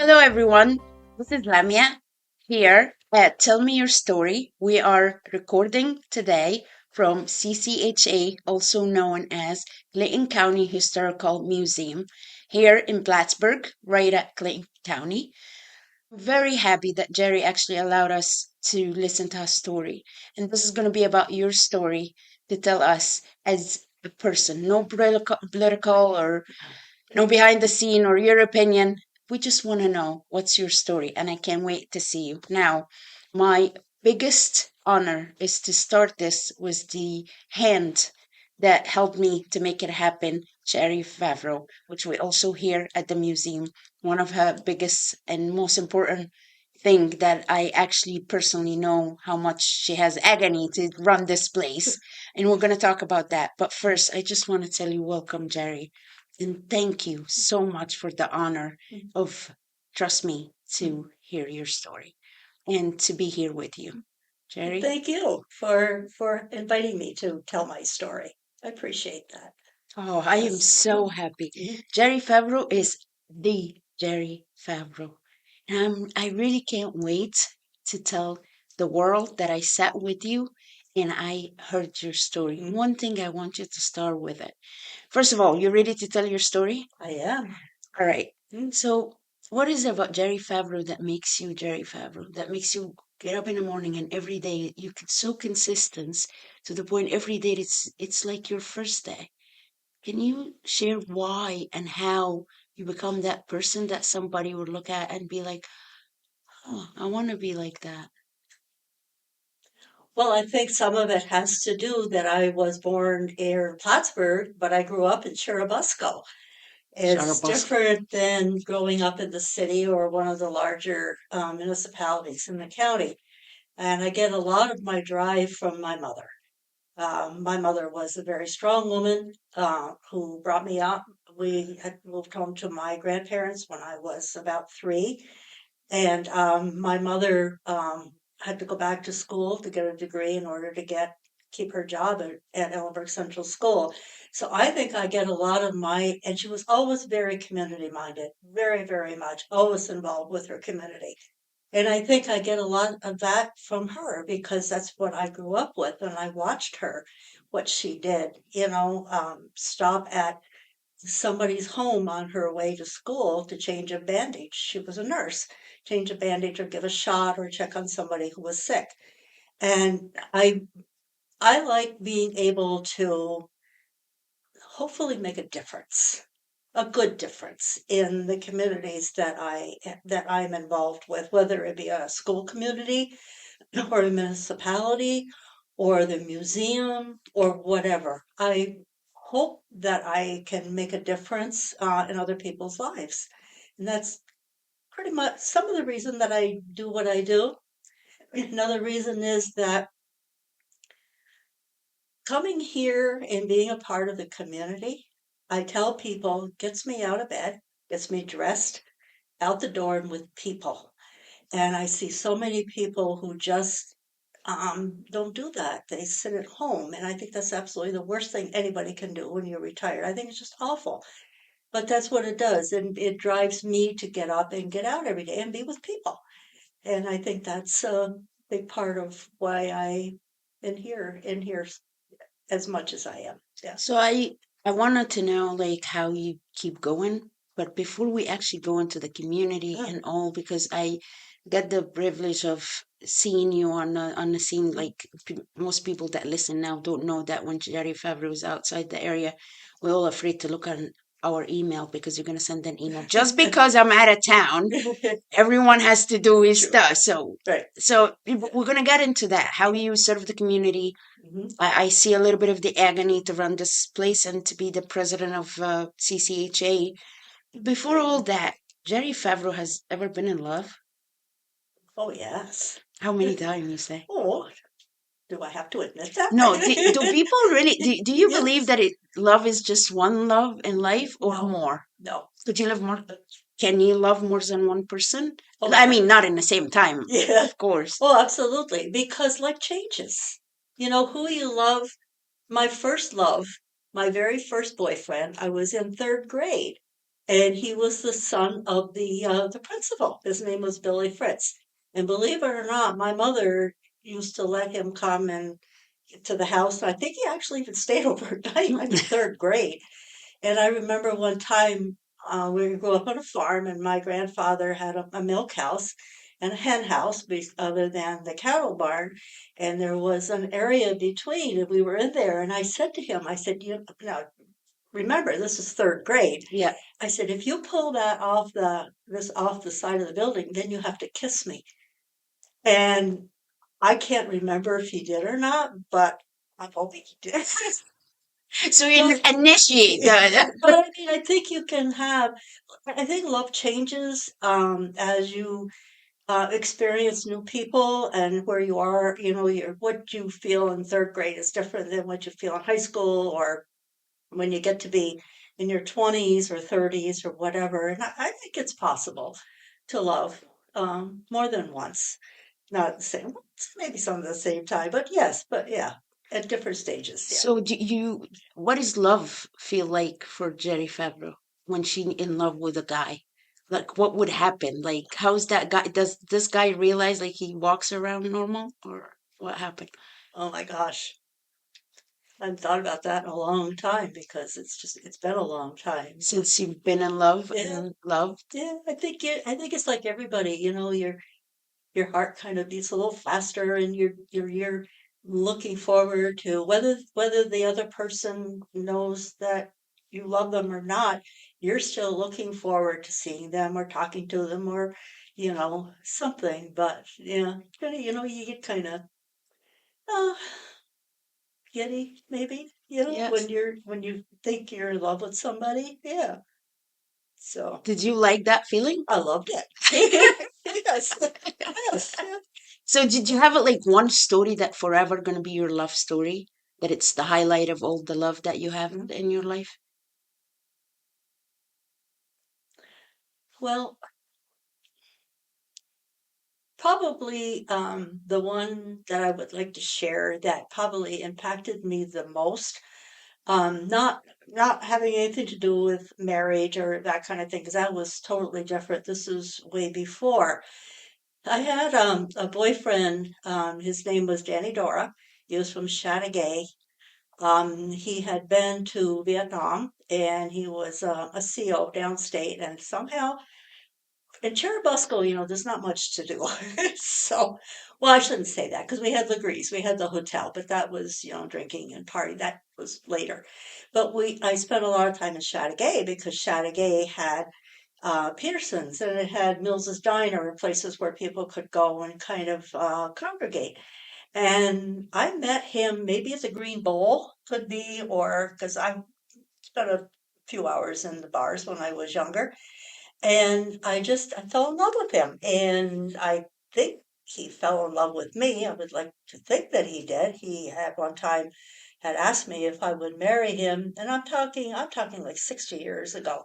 Hello, everyone. This is Lamia here at Tell Me Your Story. We are recording today from CCHA, also known as Clayton County Historical Museum, here in Plattsburgh, right at Clayton County. Very happy that Jerry actually allowed us to listen to her story. And this is going to be about your story to tell us as a person. No political or no behind the scene or your opinion. We just want to know what's your story, and I can't wait to see you. Now, my biggest honor is to start this with the hand that helped me to make it happen, Geri Favreau, which we also hear at the museum. One of her biggest and most important thing that I actually personally know how much she has agony to run this place. And we're going to talk about that. But first, I just want to tell you welcome, Jerry. And thank you so much for the honor of, trust me, to hear your story and to be here with you. Jerry? Thank you for inviting me to tell my story. I appreciate that. Oh, I am Yes. so happy. Jerry Favreau is the Jerry Favreau. And I really can't wait to tell the world that I sat with you and I heard your story. One thing I want you to start with it. First of all, you ready to tell your story? I am. All right. So, what is it about Jerry Favreau that makes you Jerry Favreau? That makes you get up in the morning and every day you could so consistent to the point every day it's like your first day. Can you share why and how you become that person that somebody would look at and be like, "Oh, I want to be like that." Well, I think some of it has to do that I was born in Plattsburgh, but I grew up in Churubusco. It's Shutterbus. different than growing up in the city or one of the larger municipalities in the county. And I get a lot of my drive from my mother. My mother was a very strong woman who brought me up. We had moved home to my grandparents when I was about 3, and my mother had to go back to school to get a degree in order to keep her job at Ellenburg Central School. So I think I get a lot of and she was always very community minded, very, very much, always involved with her community. And I think I get a lot of that from her because that's what I grew up with and I watched her, what she did, stop at somebody's home on her way to school to change a bandage. She was a nurse, change a bandage or give a shot or check on somebody who was sick. And I like being able to hopefully make a difference, a good difference in the communities that I'm involved with, whether it be a school community or a municipality or the museum or whatever. I hope that I can make a difference in other people's lives. And that's pretty much some of the reason that I do what I do. Another reason is that coming here and being a part of the community, I tell people, gets me out of bed, gets me dressed, out the door and with people. And I see so many people who just don't do that. They sit at home. And I think that's absolutely the worst thing anybody can do when you're retired. I think it's just awful. But that's what it does. And it drives me to get up and get out every day and be with people. And I think that's a big part of why I am here as much as I am. Yeah. So I wanted to know like how you keep going, but before we actually go into the community Yeah. and all, because I get the privilege of seeing you on the scene. Like most people that listen now don't know that when Jerry Favre was outside the area, we're all afraid to look on our email because you're gonna send an email. Just because I'm out of town, everyone has to do his True. stuff. So Right. we're gonna get into that. How you serve the community. Hmm. I see a little bit of the agony to run this place and to be the president of CCHA. Before all that, Jerry Favreau has ever been in love? Oh, yes. How many times you say? Oh, do I have to admit that? No, do people really, do you believe Yes. that love is just one love in life or No, more? no. Could you love more? Can you love more than one person? Oh, I yeah. mean, not in the same time, Yeah. of course. Well, absolutely. Because life changes. You know, who you love, my first love, my very first boyfriend, I was in 3rd grade. and he was the son of the principal. His name was Billy Fritz. And believe it or not, my mother used to let him come and to the house. I think he actually even stayed overnight. I'm in third grade. And I remember one time we grew up on a farm, and my grandfather had a milk house and a hen house, other than the cattle barn. And there was an area between, and we were in there. And I said to him, I said, you know, remember, this is third grade. Yeah. I said, if you pull that off off the side of the building, then you have to kiss me. And I can't remember if he did or not, but I'm hoping he did. So you But initiate the. but I mean, I think you can have. I think love changes as you experience new people and where you are. You know, what you feel in third grade is different than what you feel in high school or when you get to be in your 20s or 30s or whatever. And I think it's possible to love more than once. Not at the same, maybe some at the same time, but yes, but yeah, at different stages. Yeah. So do you, what does love feel like for Geri Favreau when she in love with a guy? Like what would happen? Like how's that guy, does this guy realize like he walks around normal or what happened? Oh my gosh. I haven't thought about that in a long time because it's been a long time. Since you've been in love Yeah, and loved? yeah. I think it's like everybody, you know, your heart kind of beats a little faster and you're looking forward to whether the other person knows that you love them or not, you're still looking forward to seeing them or talking to them or something. But yeah, you get kind of uh, giddy maybe, Yes. when you think you're in love with somebody. Yeah. So Did you like that feeling? I loved it. Yes. Yes. Yeah. So did you have like one story that forever gonna be your love story? That it's the highlight of all the love that you have Mm. in your life? Well, probably the one that I would like to share that probably impacted me the most, not having anything to do with marriage or that kind of thing, because that was totally different. This is way before. I had a boyfriend. His name was Danny Dora. He was from Chateauguay. He had been to Vietnam and he was a CO downstate, and somehow in Cherubusco, there's not much to do. So, well, I shouldn't say that because we had Legrees, we had the hotel, but that was, drinking and party. That was later. But I spent a lot of time in Chateauguay because Chateauguay had Peterson's and it had Mills's Diner and places where people could go and kind of congregate. And I met him maybe at the Green Bowl, could be, or because I spent a few hours in the bars when I was younger. And I fell in love with him. And I think he fell in love with me. I would like to think that he did. He had one time had asked me if I would marry him, and I'm talking like 60 years ago.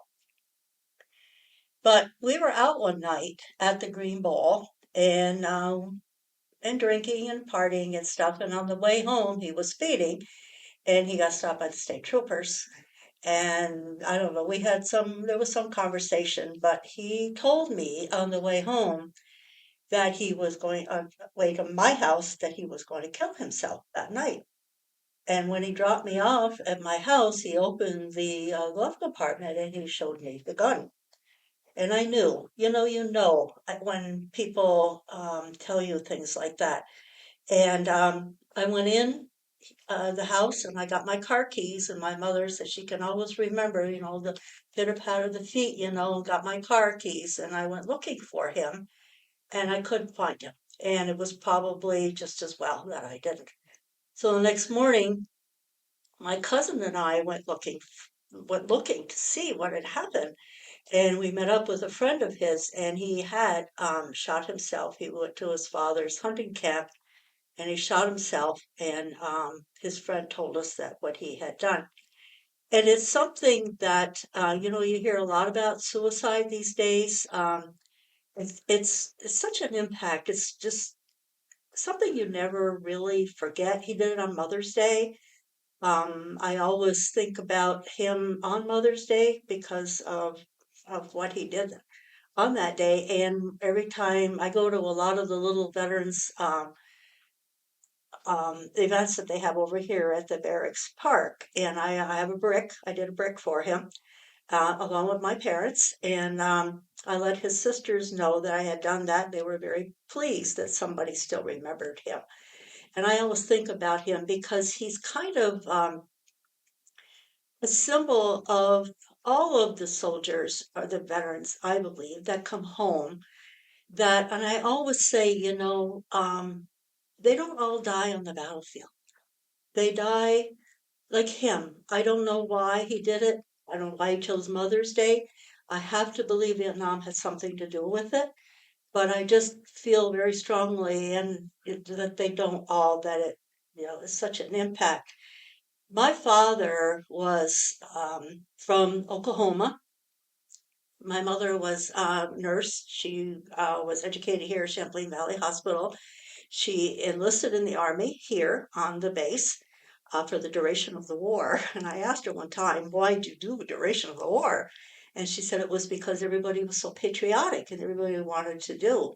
But we were out one night at the Green Bowl and drinking and partying and stuff. And on the way home, he was speeding and he got stopped by the state troopers. And I don't know, there was some conversation, but he told me on the way home that he was going on the way to my house, that he was going to kill himself that night. And when he dropped me off at my house, he opened the glove compartment and he showed me the gun. And I knew, when people tell you things like that. And I went in the house and I got my car keys, and my mother said she can always remember, the pitter patter of the feet, got my car keys. And I went looking for him and I couldn't find him. And it was probably just as well that I didn't. So the next morning, my cousin and I went looking to see what had happened. And we met up with a friend of his, and he had shot himself. He went to his father's hunting camp and he shot himself. And his friend told us that what he had done. And it's something that, you hear a lot about suicide these days. It's such an impact. It's just something you never really forget. He did it on Mother's Day. I always think about him on Mother's Day because of of what he did on that day. And every time I go to a lot of the little veterans events that they have over here at the Barracks Park, and I have a brick. I did a brick for him along with my parents, and I let his sisters know that I had done that. They were very pleased that somebody still remembered him. And I always think about him because he's kind of a symbol of all of the soldiers or the veterans, I believe, that come home. That, and I always say, they don't all die on the battlefield. They die like him. I don't know why he did it. I don't know why he chose Mother's Day. I have to believe Vietnam had something to do with it, but I just feel very strongly and that they don't all, that it, is such an impact. My father was from Oklahoma. My mother was a nurse. She was educated here at Champlain Valley Hospital. She enlisted in the Army here on the base for the duration of the war. And I asked her one time, why did you do the duration of the war? And she said it was because everybody was so patriotic and everybody wanted to do.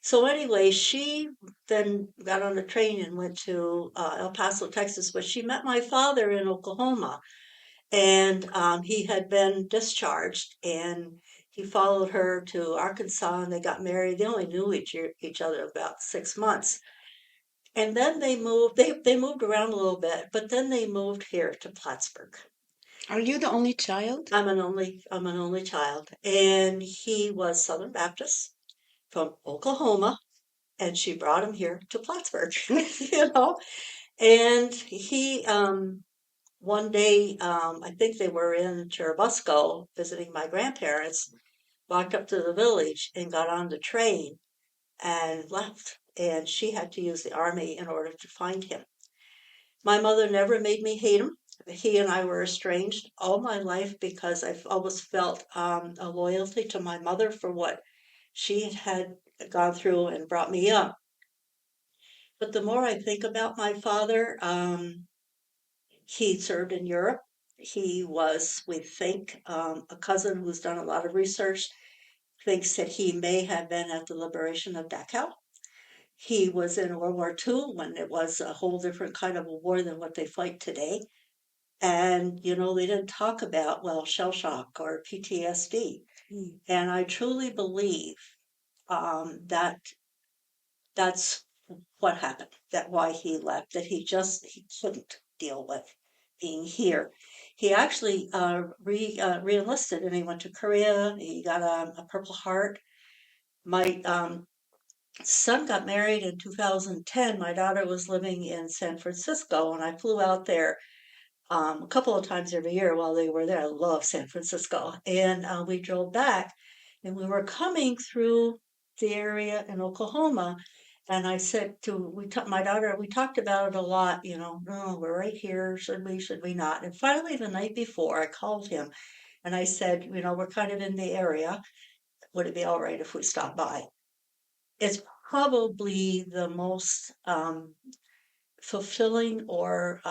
So anyway, she then got on a train and went to El Paso, Texas, but she met my father in Oklahoma. And he had been discharged, and he followed her to Arkansas, and they got married. They only knew each other about 6 months. And then they moved, they moved around a little bit, but then they moved here to Plattsburgh. Are you the only child? I'm an only child. And he was Southern Baptist from Oklahoma, and she brought him here to Plattsburgh, you know. And he one day, I think they were in Churubusco visiting my grandparents, walked up to the village and got on the train and left. And she had to use the army in order to find him. My mother never made me hate him. He and I were estranged all my life because I've always felt a loyalty to my mother for what she had gone through and brought me up. But the more I think about my father, he served in Europe. He was, we think, a cousin who's done a lot of research, thinks that he may have been at the liberation of Dachau. He was in World War II when it was a whole different kind of a war than what they fight today. And, they didn't talk about, well, shell shock or PTSD. Mm. And I truly believe that that's what happened, that why he left, that he couldn't deal with being here. He actually re-enlisted and he went to Korea. He got a Purple Heart. My son got married in 2010. My daughter was living in San Francisco, and I flew out there a couple of times every year while they were there. I love San Francisco. And we drove back and we were coming through the area in Oklahoma. And I said my daughter, we talked about it a lot, oh, we're right here. Should we not? And finally, the night before, I called him and I said, we're kind of in the area. Would it be all right if we stopped by? It's probably the most fulfilling or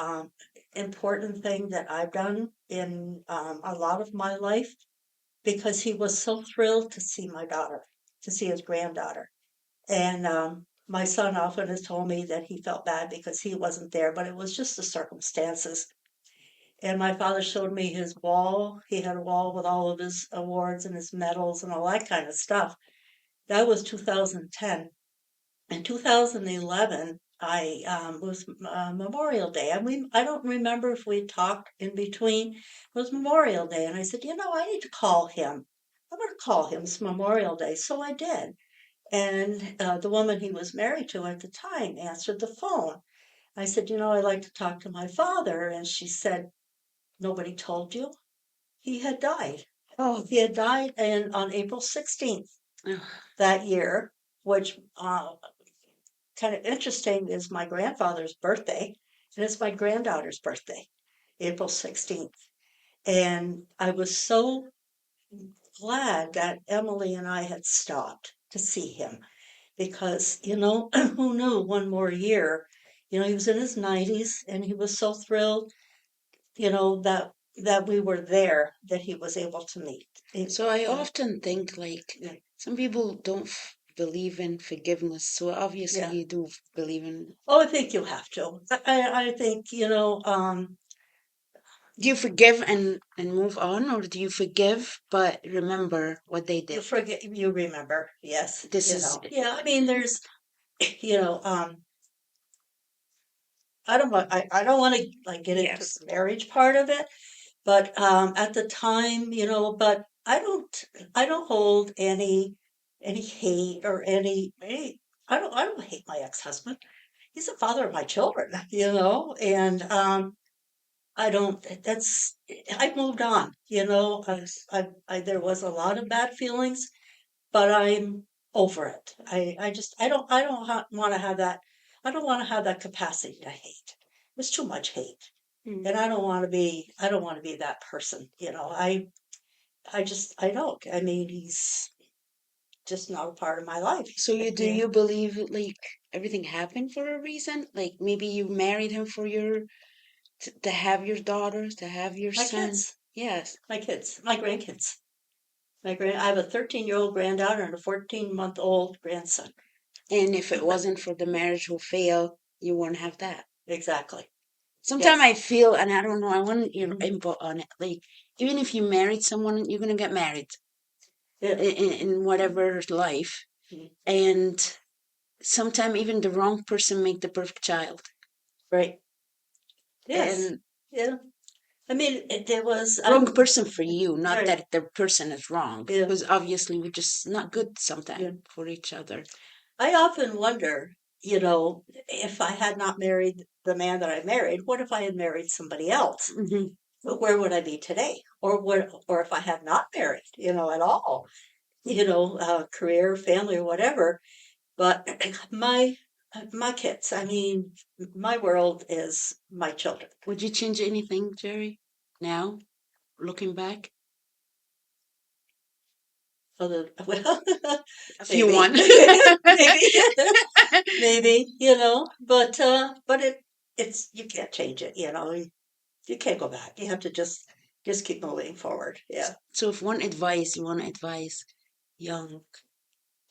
important thing that I've done in a lot of my life because he was so thrilled to see my daughter, to see his granddaughter. And my son often has told me that he felt bad because he wasn't there, but it was just the circumstances. And my father showed me his wall. He had a wall with all of his awards and his medals and all that kind of stuff. That was 2010. In 2011, I was Memorial Day. I don't remember if we talked in between. It was Memorial Day, and I said, I need to call him. I'm going to call him. It's Memorial Day, so I did. And the woman he was married to at the time answered the phone. I said, I'd like to talk to my father, and she said, nobody told you he had died. Oh, He had died on April 16th ugh. that year, which kind of interesting is my grandfather's birthday, and it's my granddaughter's birthday, April 16th. And I was so glad that Emily and I had stopped to see him because, who knew one more year? He was in his 90s and he was so thrilled, that that we were there, that he was able to meet. So I often think like Yeah. some people don't believe in forgiveness. So obviously Yeah. you do believe in. Oh, I think you have to. I think, Do you forgive and move on, or do you forgive but remember what they you did? forget, you remember. Yes. This is Yeah. I mean, there's, you know, um, I don't want to like get into yes. the marriage part of it, but at the time, but I don't hold any hate or any I don't hate my ex-husband. He's the father of my children, and I don't that's I've moved on, Yes. there was a lot of bad feelings, but I'm over it. I don't want to have that. I don't want to have that capacity to hate. There's too much hate, Mm. and I don't want to be that person. I don't. I mean, he's just not a part of my life. So do Yeah, you believe like everything happened for a reason? Like maybe you married him for your to have your daughters, to have your my son. kids, Yes. my grandkids. I have a 13-year-old granddaughter and a 14-month-old grandson. And if it wasn't for the marriage will fail, you won't have that. Exactly. Sometimes Yes. I feel, and I don't know, I want your Mhm. input on it. Like, even if you married someone, you're gonna get married Yeah. in whatever life. Mhm. And sometimes even the wrong person make the perfect child. Right. Yes. And Yeah. I mean, there was, wrong person for you, not right. that the person is wrong. Yeah. Because obviously we're just not good Yeah. sometimes for each other. I often wonder, if I had not married the man that I married, what if I had married somebody else? Hmm. Where would I be today? Or if I had not married, at all, career, family, or whatever. But my kids, I mean, my world is my children. Would you change anything, Jerry? Now, looking back, Other, well, if you maybe, won. maybe, maybe, but you can't change it, you can't go back. You have to just keep moving forward. Yeah. So, if one advice you want to advise young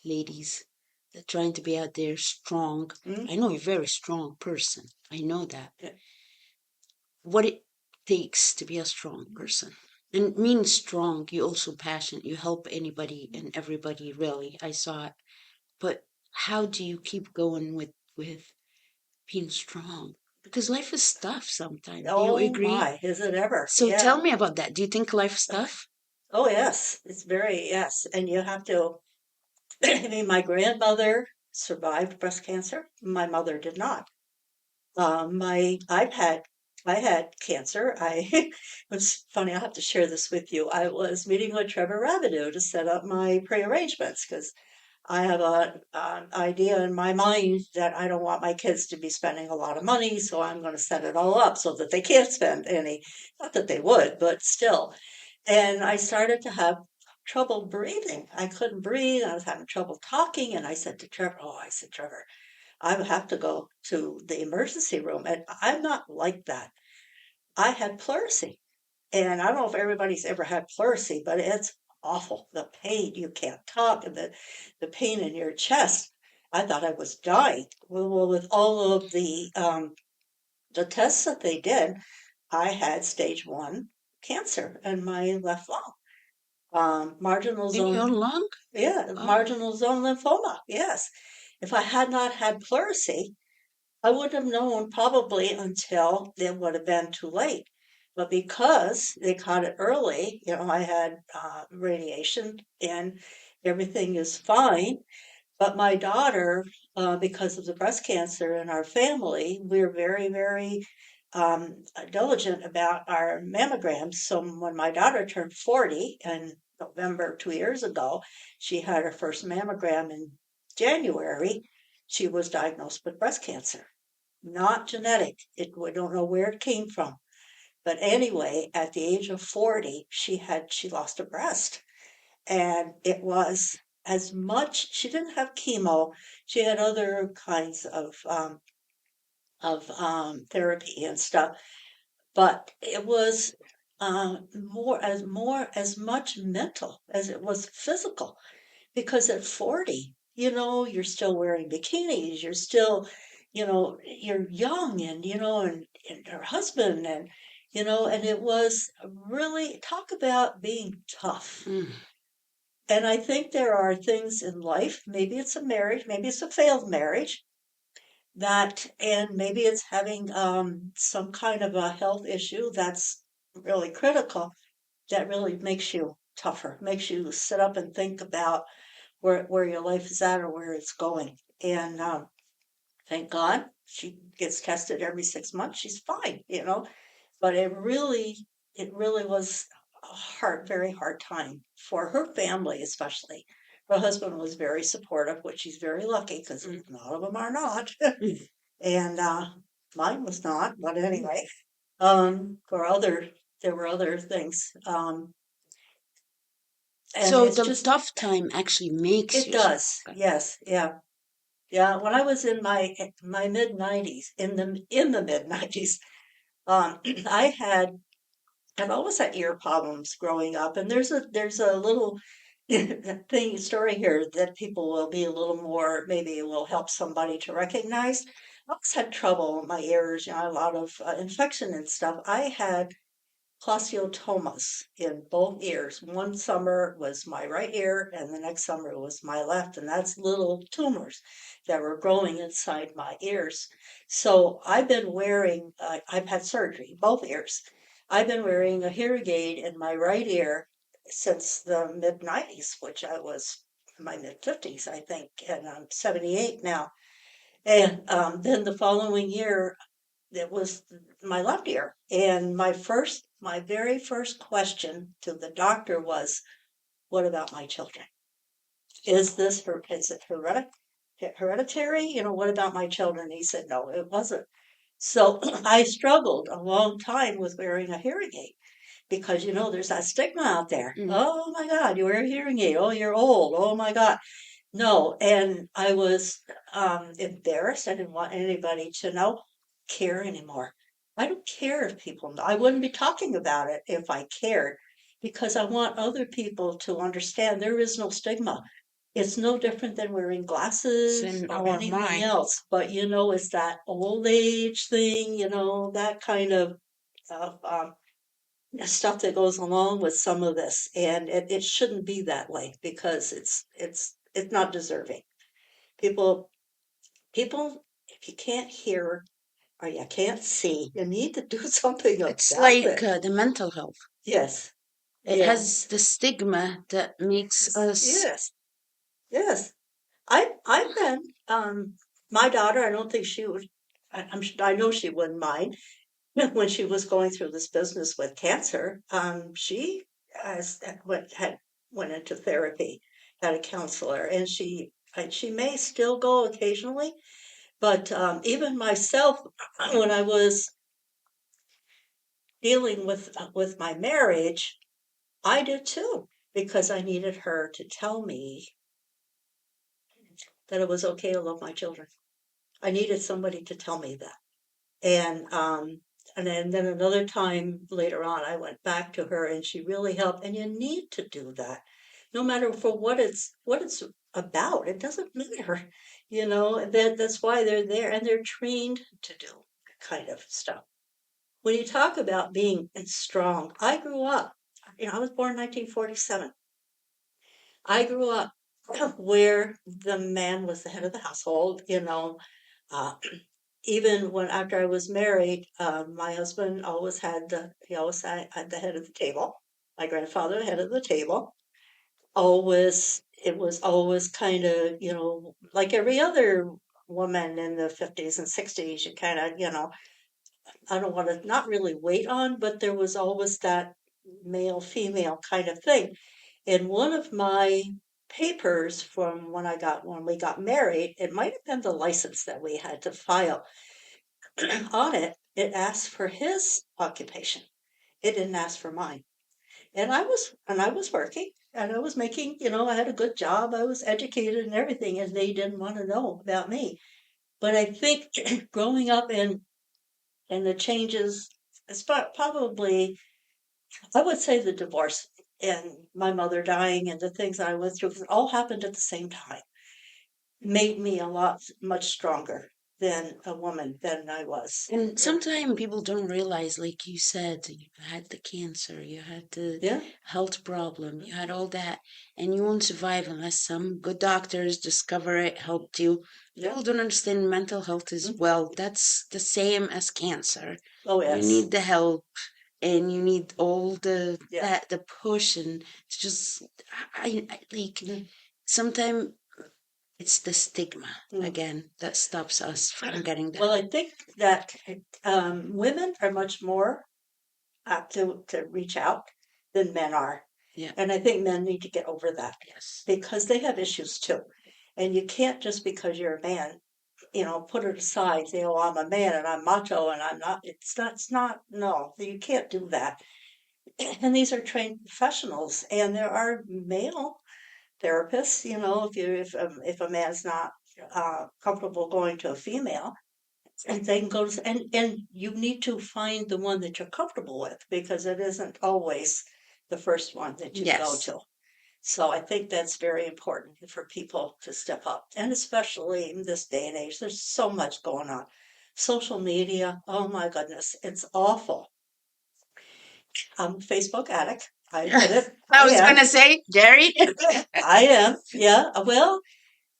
ladies that trying to be out there strong, Mm, I know you're a very strong person. I know that. yeah. What it takes to be a strong person. And mean strong, you also passionate. You help anybody and everybody really. I saw it. But how do you keep going with being strong? Because life is tough sometimes. Do you Oh agree? my, is it ever? So Yeah. tell me about that. Do you think life is tough? Oh yes, it's very, yes. And you have to, I mean, my grandmother survived breast cancer. My mother did not. I had cancer. It was funny. I have to share this with you. I was meeting with Trevor Rabideau to set up my pre-arrangements because I have an idea in my mind that I don't want my kids to be spending a lot of money, so I'm going to set it all up so that they can't spend any. Not that they would, but still. And I started to have trouble breathing. I couldn't breathe. I was having trouble talking. And I said, Trevor, I would have to go to the emergency room. And I'm not like that. I had pleurisy. And I don't know if everybody's ever had pleurisy, but it's awful. The pain, you can't talk, and the pain in your chest. I thought I was dying. Well, with all of the tests that they did, I had stage 1 cancer in my left lung. Marginal In your zone, lung? yeah, Oh, marginal zone lymphoma. Yes. If I had not had pleurisy, I wouldn't have known probably until it would have been too late. But because they caught it early, I had radiation and everything is fine. But my daughter, because of the breast cancer in our family, we're very, very diligent about our mammograms. So when my daughter turned 40 in November 2 years ago, she had her first mammogram in January. She was diagnosed with breast cancer, not genetic. We don't know where it came from. But anyway, at the age of 40, she lost a breast. And it was as much, she didn't have chemo, she had other kinds of therapy and stuff, but it was more as much mental as it was physical. Because at 40, you're still wearing bikinis, you're still, you're young and her husband and it was really talk about being tough. Mm. And I think there are things in life, maybe it's a marriage, maybe it's a failed marriage, and maybe it's having some kind of a health issue that's really critical, that really makes you tougher, makes you sit up and think about where your life is at or where it's going. And thank God she gets tested every 6 months. She's fine. But it really was a very hard time for her family, especially. Her husband was very supportive, which she's very lucky because Mm. none of them are not. Mm. And mine was not, but anyway, for there were other things. And So it's the just, tough time actually makes it you strong. does. Yes. Yeah. Yeah, when I was in my mid 90s, in the mid 90s, I I've always had ear problems growing up, and there's a little story here that people will be a little more, maybe it will help somebody to recognize. I always had trouble with my ears, a lot of infection and stuff. I had clausiotomas in both ears. One summer was my right ear, and the next summer was my left, and that's little tumors that were growing inside my ears. So I've had surgery, both ears. I've been wearing a hearing aid in my right ear since the mid 90s, which I was in my mid 50s, I think, and I'm 78 now. And then the following year, it was my left ear. And my very first question to the doctor was, "What about my children? Is it hereditary? What about my children?" He said, "No, it wasn't." So I struggled a long time with wearing a hearing aid because, there's that stigma out there. Mm. Oh my God, you wear a hearing aid. Oh, you're old. Oh my God. No, and I was embarrassed. I didn't want anybody to care anymore. I don't care if people know. I wouldn't be talking about it if I cared because I want other people to understand there is no stigma. It's no different than wearing It's glasses in or our anything mind. else. But it's that old age thing, that kind of stuff that goes along with some of this. And it shouldn't be that way because it's not deserving. People, people, if you can't hear or you can't see, you need to do something It's about like it. the mental health. Yes. It Yeah. has the stigma that makes us. Yes. Yes. I've been, my daughter, I don't think she would, I know she wouldn't mind when she was going through this business with cancer. She has, went into therapy, had a counselor, and she may still go occasionally. But even myself, when I was dealing with my marriage, I did too, because I needed her to tell me that it was okay to love my children. I needed somebody to tell me that. And then another time later on, I went back to her, and she really helped. And you need to do that, no matter for what it's about. It doesn't matter, that's why they're there, and they're trained to do that kind of stuff. When you talk about being strong, I grew up, I was born in 1947. I grew up where the man was the head of the household, uh, even when after I was married, my husband had the head of the table. My grandfather, the head of the table. It was always kind of, like every other woman in the 50s and 60s, you kind of, I don't want to not really wait on, but there was always that male female kind of thing. In one of my papers from when we got married, it might have been the license that we had to file on it. It asked for his occupation. It didn't ask for mine. And I was working and I was making, I had a good job. I was educated and everything, and they didn't want to know about me. But I think growing up in the changes, it's probably I would say the divorce and my mother dying and the things I went through, 'cause it all happened at the same time, made me a lot much stronger than a woman than I was. And sometimes people don't realize, like you said, you had the cancer, you had the Yeah, health problem, you had all that, and you won't survive unless some good doctors discover it, helped you. yeah. People don't understand mental health as Mm. well. That's the same as cancer. Oh, You yes. need the help, and you need all Yeah. the push, and to just I like Mm, sometimes it's the stigma mm. again that stops us from getting the Well, I help. think that women are much more apt to reach out than men are. Yeah. And I think men need to get over that Yes. because they have issues too. And you can't just because you're a man, put it aside, say, oh, I'm a man and I'm macho and I'm not. It's not, no, you can't do that. And these are trained professionals and there are male therapists, if a man's not comfortable going to a female, and they can go to, and you need to find the one that you're comfortable with because it isn't always the first one that you go Yes. to. So I think that's very important for people to step up, and especially in this day and age, there's so much going on. Social media, oh my goodness, it's awful. I'm a Facebook addict. I admit it. I I was am. gonna say, Jerry. I am. Yeah. Well,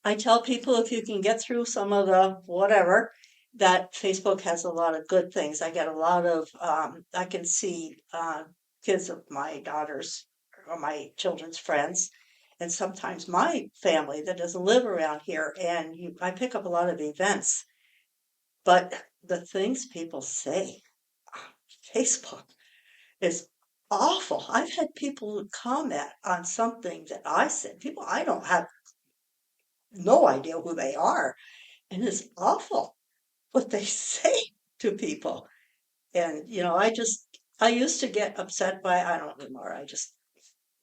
I tell people if you can get through some of the whatever, that Facebook has a lot of good things. I get a lot of, I can see kids of my daughters or my children's friends, and sometimes my family that doesn't live around here, and I pick up a lot of events. But the things people say on Facebook is awful. I've had people comment on something that I said, people I don't have no idea who they are, and it's awful what they say to people. And, I used to get upset by, I don't anymore. I just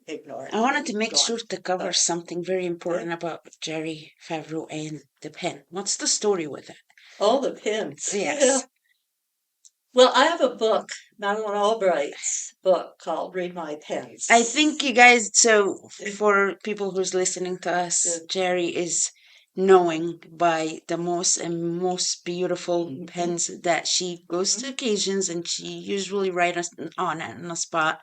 ignore it I wanted and to make go on. sure to cover But, something very okay. important about Geri Favreau and the pen. What's the story with it? Oh, the pins. Yeah. Yes. Well, I have a book, Madeline Albright's book called Read My I think Pens. you guys, so Yeah. for people who's listening to Yeah. us, Jerry is knowing by the most and most beautiful Mhm, pens that she goes to mhm. occasions and she usually write us on it on a spot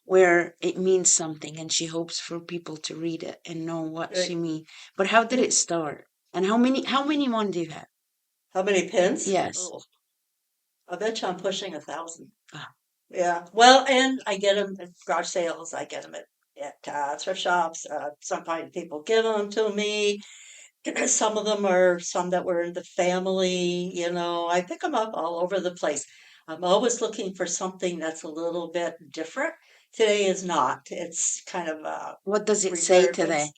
where it means something and she hopes for people to read it and know what she Right. means. But how did Yeah. it start? And how many one do you have? How many pins? Yes. Oh, I bet you I'm pushing 1,000. Ah, Yeah. Well, and I get them at garage sales. I get them at thrift shops. Sometimes people give them to me. Some of them are some that were in the family. I pick them up all over the place. I'm always looking for something that's a little bit different. Today is not. It's kind of what does it say reserved. today?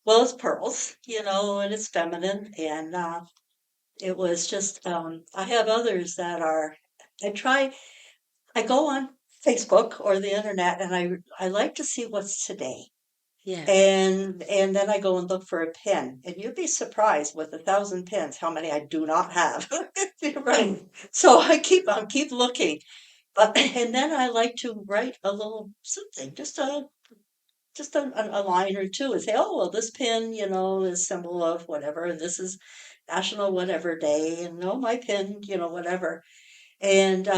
Well, it's pearls, and it's feminine. And it was just, I have others that are, I try. I go on Facebook or the internet and I like to see what's today. Yeah. And then I go and look for a pen. And you'd be surprised with 1,000 pens how many I do not have. Right. So I keep looking. But and then I like to write a little something, just a line or two and say, oh well this pen, is symbol of whatever, and this is National whatever day, and no, my pen, whatever. And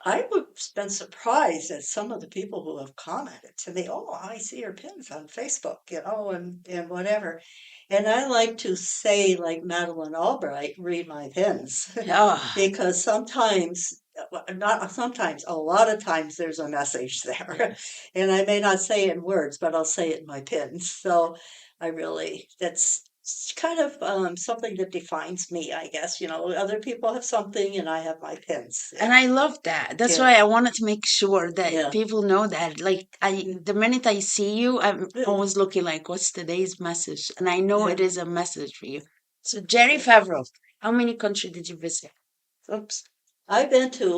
I would have been surprised at some of the people who have commented to me, "Oh, I see your pins on Facebook, and whatever." And I like to say, like Madeline Albright, read my pins, Oh, because sometimes, not sometimes, a lot of times there's a message there. And I may not say it in words, but I'll say it in my pins. So that's kind of something that defines me, I guess. Other people have something and I have my pins. and Yeah. I love that. That's Yeah. why I wanted to make sure that Yeah. people know that. Like Yeah. the minute I see you, I'm Yeah. always looking like, what's today's message? And I know Yeah. it is a message for you. So Jerry Favreau, how many countries did you visit? Oops. I've been to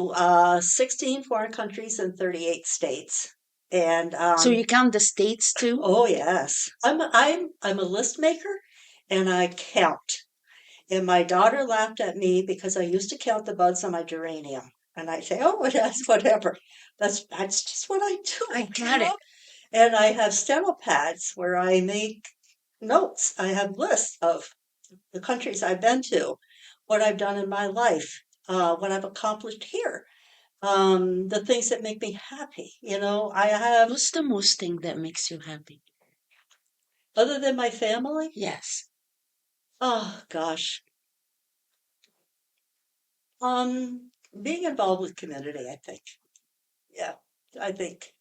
16 foreign countries and 38 states. And So you count the states too? oh yes, I'm a list maker and I count. And my daughter laughed at me because I used to count the buds on my geranium. And I say, oh, that's whatever. That's just what I I do, you got it. know? And I have steno pads where I make notes. I have lists of the countries I've been to, what I've done in my life, what I've accomplished here, the things that make me happy. I have, What's the most thing that makes you happy? other than my family, Yes. oh gosh, being involved with community, I think. Yeah, I think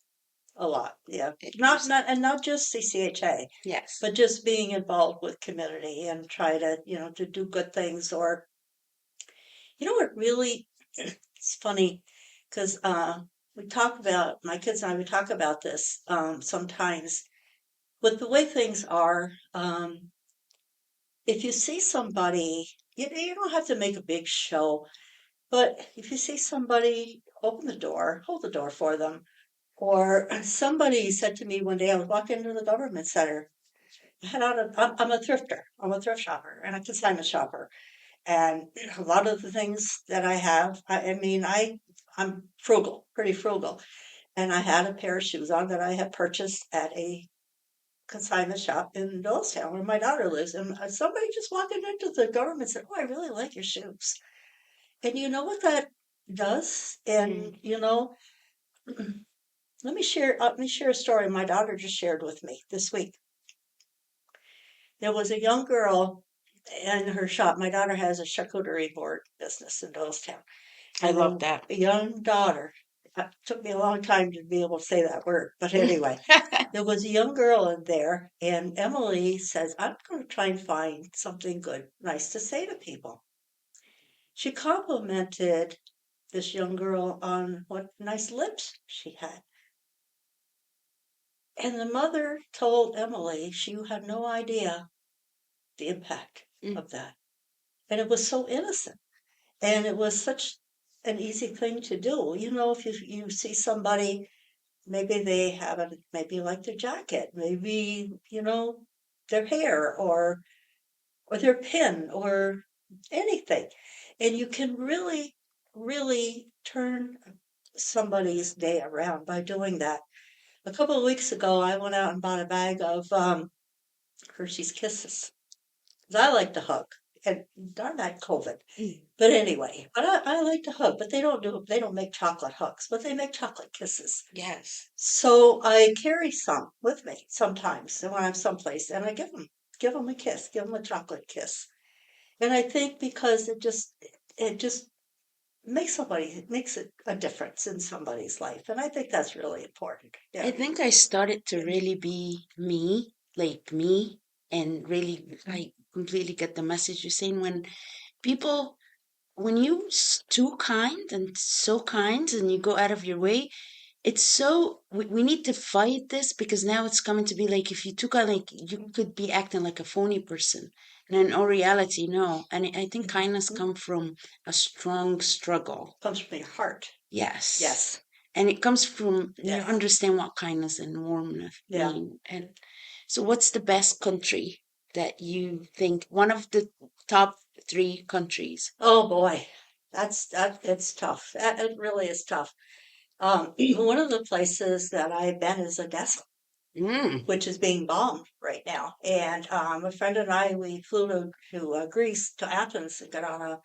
a lot. Yeah, not just CCHA, Yes. but just being involved with community and try to, to do good things. Or, what really, it's funny because we talk about, my kids and I, we talk about this sometimes with the way things are. If you see somebody, you don't have to make a big show, but if you see somebody, open the door, hold the door for them. Or somebody said to me one day, I was walking into the government center. I had out I'm a thrifter. I'm a thrift shopper and a consignment shopper. And a lot of the things that I have, I mean, I'm frugal, pretty frugal. And I had a pair of shoes on that I had purchased at a consignment shop in Doylestown where my daughter lives. And somebody just walking into the government said, oh, I really like your shoes. And you know what that does? Mm. And, let me share a story my daughter just shared with me this week. There was a young girl in her shop. My daughter has a charcuterie board business in Doylestown. I And love the that. young daughter, it took me a long time to be able to say that word, but anyway, there was a young girl in there, and Emily says, I'm going to try and find something good, nice to say to people. She complimented this young girl on what nice lips she had. And the mother told Emily she had no idea the impact Mm. of that. And it was so innocent. And it was such an easy thing to do. If you see somebody, maybe they have it, maybe you like their jacket, maybe, their hair or their pin or anything. And you can really, really turn somebody's day around by doing that. A couple of weeks ago, I went out and bought a bag of Hershey's Kisses. 'Cause I like to hug, and darn that COVID. Mm. But anyway, I like to hug, but they don't make chocolate hugs, but they make chocolate kisses. Yes. So I carry some with me sometimes when I'm someplace, and I give them a kiss, give them a chocolate kiss. And I think because it just makes a difference in somebody's life, and I think that's really important. I Yeah. think I started to really be me, like me, and really like completely get the message you're saying when people, when you too kind and so kind and you go out of your way, it's so we need to fight this because now it's coming to be like if you took a like you could be acting like a phony person and in all reality no, and I think kindness Mhm. come from a strong struggle. Comes from your heart. Yes. Yes. And it comes from you Yes. understand what kindness and warmth Yeah. mean. And so what's the best country that you think one of the top three countries? Oh boy, it's tough. It really is tough. One of the places that I've been is Odessa, Mm, which is being bombed right now. And a friend and I, we flew to Greece, to Athens, and got on a.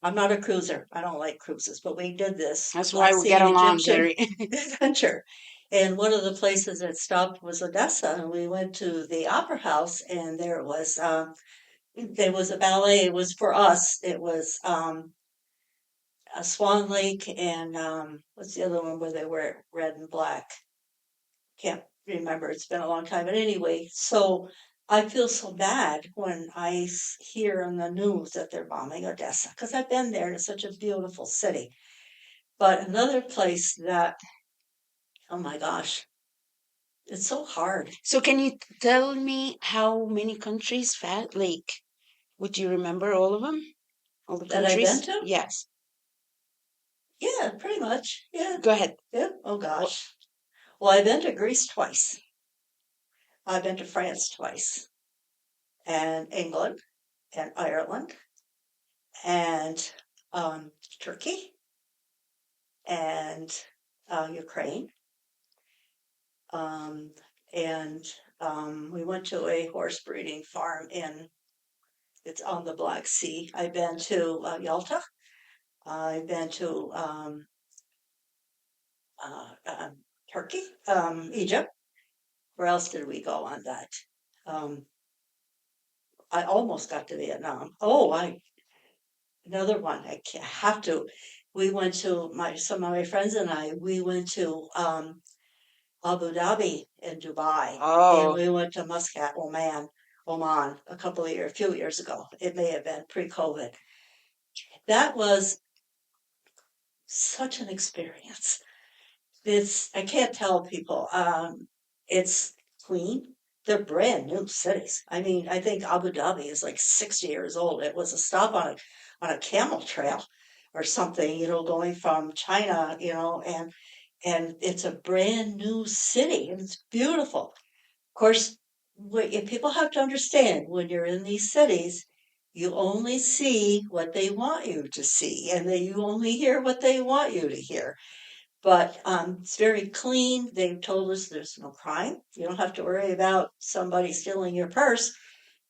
I'm not a cruiser. I don't like cruises, but we did this that's why we get glassine along, Egyptian Geri. adventure. And one of the places that stopped was Odessa, and we went to the opera house, and there was a ballet. It was for us. It was Swan Lake and what's the other one where they wear red and black? Can't remember. It's been a long time. But anyway, so I feel so bad when I hear on the news that they're bombing Odessa because I've been there. It's such a beautiful city. But another place that, oh my gosh, it's so hard So can you tell me how many countries like would you remember all of them? All the that I've been countries? to. Yes. Yeah, pretty much. Yeah, Go ahead. yeah. Oh What? gosh. Well, I've been to Greece twice. I've been to France twice, and England, and Ireland, and Turkey, and Ukraine. Um, and we went to a horse breeding farm it's on the Black Sea. I've been to Yalta. I've been to uh, um, Turkey, Egypt. Where else did we go on that? Um, I almost got to Vietnam. Oh, I another one. Have to. We went to some of my friends and I. We went to Abu Dhabi in Dubai, and Oh, we went to Muscat, Oman, a few years ago. It may have been pre-COVID. That was such an experience. I can't tell people. It's clean. They're brand new cities. I mean, I think Abu Dhabi is like 60 years old. It was a stop on a camel trail or something, going from China, and it's a brand new city and it's beautiful. Of course, if people have to understand when you're in these cities, you only see what they want you to see, and you only hear what they want you to hear. But it's very clean. They've told us there's no crime. You don't have to worry about somebody stealing your purse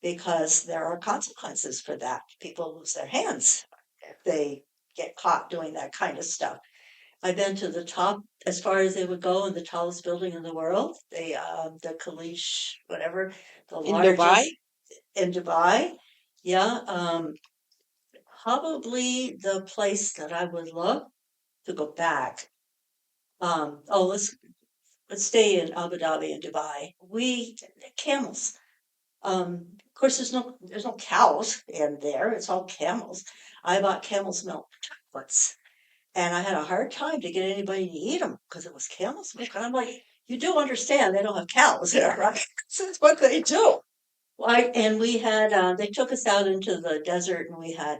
because there are consequences for that. People lose their hands if they get caught doing that kind of stuff. I've been to the top as far as they would go in the tallest building in the world, the Khalish, whatever, the in Dubai? largest in Dubai. Yeah, probably the place that I would love to go back. Oh, let's stay in Abu Dhabi and Dubai. Camels. Of course, there's no cows in there. It's all camels. I bought camel's milk chocolates, and I had a hard time to get anybody to eat them because it was camel's milk. And I'm like, you do understand they don't have cows there, right? That's what they do. And we had they took us out into the desert, and we had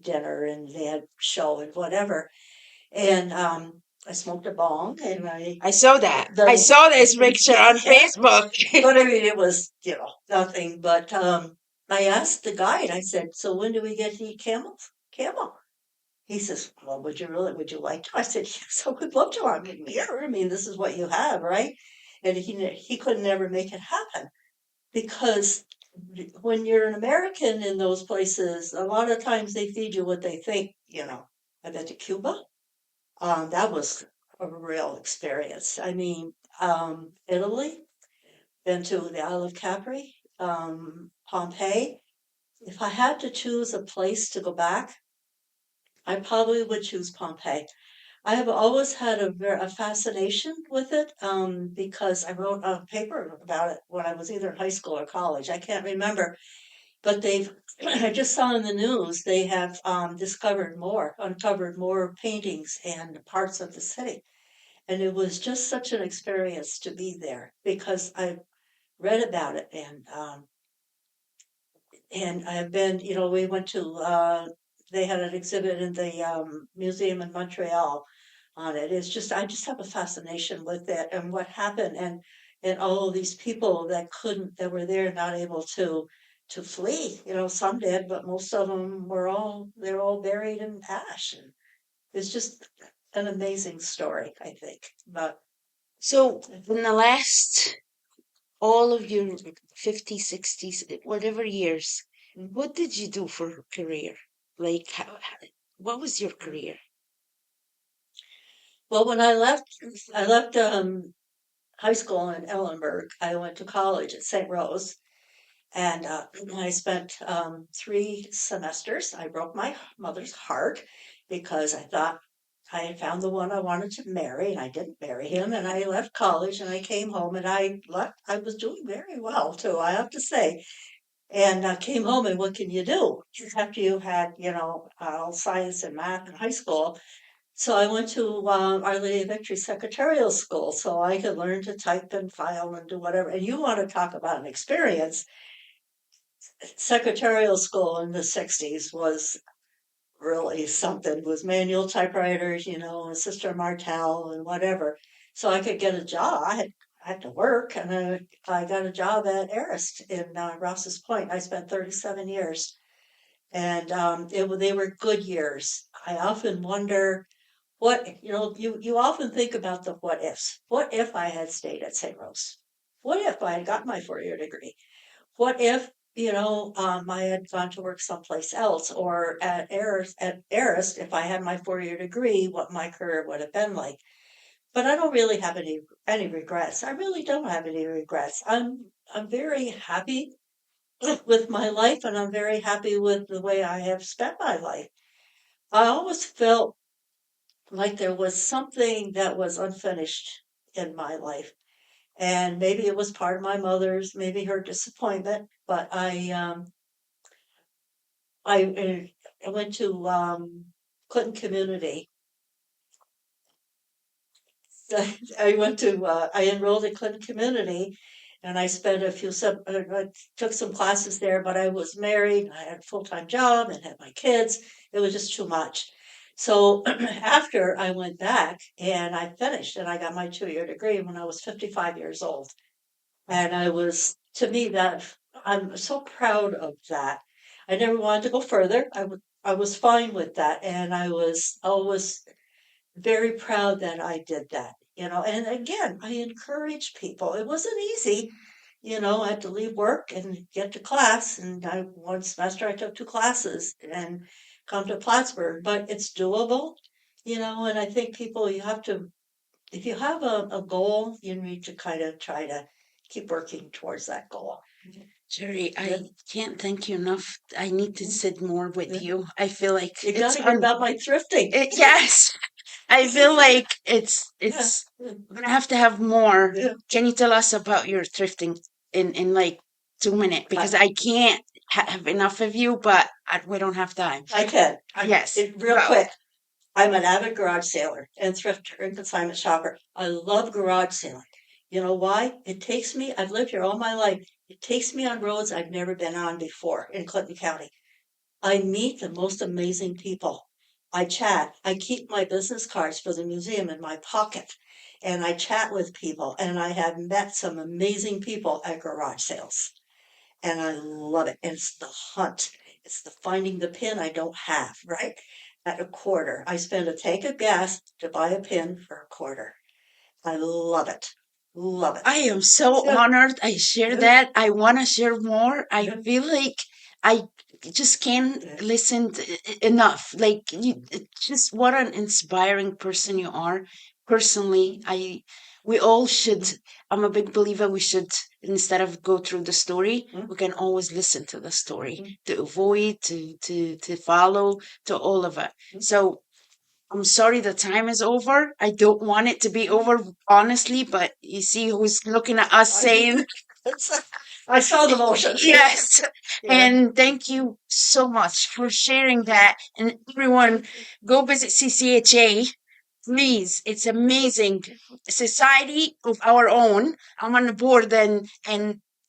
dinner, and they had show and whatever. And I smoked a bong, and I saw that. I the saw this picture on Facebook. but I mean, it was, nothing. But I asked the guide, I said, so when do we get to eat camel? He says, well, would you like to? I said, yes, I would love to. I mean, here, I mean, this is what you have, right? And he could never make it happen because when you're an American in those places, a lot of times they feed you what they think. I bet to Cuba, that was a real experience. I mean, Italy, been to the Isle of Capri, Pompeii. If I had to choose a place to go back, I probably would choose Pompeii. I have always had a fascination with it because I wrote a paper about it when I was either in high school or college. I can't remember, but I just saw in the news they have uncovered more paintings and parts of the city. And it was just such an experience to be there because I read about it and I've been, we went to, they had an exhibit in the museum in Montreal on it. I just have a fascination with it and what happened and all of these people that were there not able to flee. Some did, but most of them they're all buried in ash. And it's just an amazing story, I think. But So, in the last, all of your 50s, 60s, whatever years, mm, what did you do for a career? Like, what was your career? well, when I left high school in Ellenburg. I went to college at St. Rose, and I spent 3 semesters. I broke my mother's heart because I thought I had found the one I wanted to marry, and I didn't marry him. And I left college, and I came home, and I left. I was doing very well too, I have to say. And I came home, and what can you do after you had, all science and math in high school? So I went to Our Lady of Victory Secretarial School so I could learn to type and file and do whatever. And you want to talk about an experience. Secretarial school in the 60s was really something with manual typewriters, and Sister Martel and whatever. So I could get a job. I had to work and I got a job at Arist in Ross's Point. I spent 37 years and they were good years. I often wonder You often think about the what ifs. What if I had stayed at St. Rose? What if I had got my 4-year degree? What if, I had gone to work someplace else, or at Arist, if I had my 4-year degree, what my career would have been like. But I don't really have any regrets. I really don't have any regrets. I'm very happy with my life, and I'm very happy with the way I have spent my life. I always felt like there was something that was unfinished in my life. And maybe it was part of my mother's, maybe her disappointment, but I went to Clinton Community. I enrolled in Clinton Community, and I spent I took some classes there, but I was married, I had a full-time job and had my kids. It was just too much. So after I went back and I finished and I got my 2-year degree when I was 55 years old. And to me, I'm so proud of that. I never wanted to go further. I was fine with that. And I was always very proud that I did that. And again, I encourage people. It wasn't easy. I had to leave work and get to class. And one semester I took 2 classes and come to Plattsburgh, but it's doable. And I think people, if you have a goal, you need to kind of try to keep working towards that goal. Jerry, Yeah. I can't thank you enough. I need to sit more with Yeah. you. I feel like You got it's to hear about my thrifting. yes. I feel like Yeah. it's we're gonna have to have more. Yeah. Can you tell us about your thrifting in like 2 minutes? Because I can't have enough of you, but we don't have time. I can. Yes, Real go. quick. I'm an avid garage sailor and thrifter and consignment shopper. I love garage sailing. You know why? I've lived here all my life. It takes me on roads I've never been on before in Clinton County. I meet the most amazing people. I chat. I keep my business cards for the museum in my pocket, and I chat with people, and I have met some amazing people at garage sales, and I love it. And it's the hunt. It's the finding the pin I don't have, right? At a quarter. I spend a tank of gas to buy a pin for a quarter. I love it. Love it. I am so Yeah. honored. I share Yeah. that. I want to share more. I Yeah. feel like I just can't Yeah. listen enough. Like you, just what an inspiring person you are. Personally, we all should. I'm a big believer. We should, instead of go through the story, Mm, we can always listen to the story mm, to avoid, to follow, to all of it. mm. So I'm sorry the time is over. I don't want it to be over, honestly, but you see who's looking at us saying, I saw the motion. yes. Yeah. And thank you so much for sharing that. And everyone, go visit CCHA. Please, it's amazing. Society of our own. I'm on the board and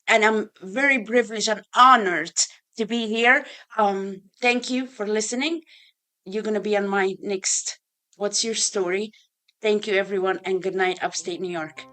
I'm very privileged and honored to be here. Thank you for listening. You're going to be on my next What's Your Story? Thank you, everyone, and good night, upstate New York.